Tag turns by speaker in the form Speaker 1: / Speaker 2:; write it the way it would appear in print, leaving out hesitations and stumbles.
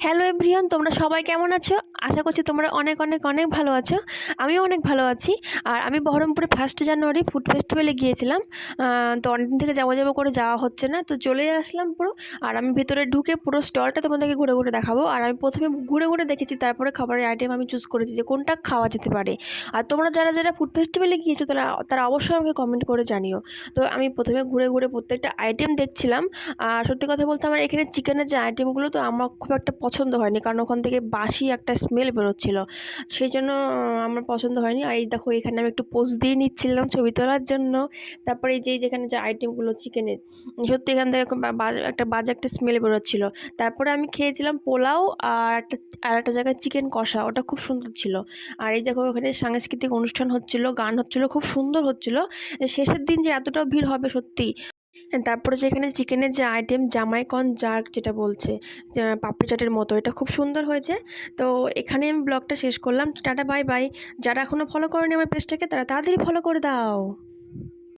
Speaker 1: Hello everyone, তোমরা সবাই কেমন আছো? আশা করছি তোমরা অনেক অনেক অনেক ভালো আছো। আমিও অনেক ভালো আছি। আর আমি বহরমপুরে 1 জানুয়ারি ফুড ফেস্টিভ্যালে গিয়েছিলাম। তো অনেকদিন থেকে যাবো করে যাওয়া হচ্ছে না, তো চলেই আসলাম পুরো। আর আমি ভেতরে ঢুকে পুরো স্টলটা তোমাদেরকে ঘুরে ঘুরে দেখাবো। আর আমি প্রথমে ঘুরে ঘুরে দেখেছি, তারপরে খাবারের আইটেম আমি চুজ করেছি যে কোনটা খাওয়া যেতে পারে। আর তোমরা যারা যারা ফুড ফেস্টিভ্যালে গিয়েছো তারা তারা অবশ্যই আমাকে কমেন্ট করে জানিও। তো আমি প্রথমে ঘুরে ঘুরে প্রত্যেকটা আইটেম দেখছিলাম। আর সত্যি কথা বলতে আমার এখানে চিকেনের যে আইটেমগুলো তো আমার খুব একটা পছন্দ হয়নি, কারণ ওখান থেকে বাসি একটা স্মেল বেরোচ্ছিল। সেই জন্য আমার পছন্দ হয়নি। আর এই দেখো, এখানে আমি একটু পোজ দিয়ে নিচ্ছিলাম ছবি তোলার জন্য। তারপরে এই যে যেখানে যে আইটেমগুলো চিকেনের, সত্যি এখান থেকে একটা বাজে একটা স্মেল বেরোচ্ছিল। তারপরে আমি খেয়েছিলাম পোলাও আর একটা জায়গায় চিকেন কষা, ওটা খুব সুন্দর ছিল। আর এই দেখো, ওখানে সাংস্কৃতিক অনুষ্ঠান হচ্ছিল, গান হচ্ছিল, খুব সুন্দর হচ্ছিল। শেষের দিন যে এতটাও ভিড় হবে সত্যি। হ্যাঁ, তারপরে যে এখানে চিকেনের যে আইটেম জামাইকন জার্ক যেটা বলছে, যে পাপড়ি চাটের মতো, এটা খুব সুন্দর হয়েছে। তো এখানে আমি ব্লগটা শেষ করলাম। Tata, bye bye. যারা এখনও ফলো করেনি আমার পেজটাকে, তারা তাড়াতাড়ি ফলো করে দাও।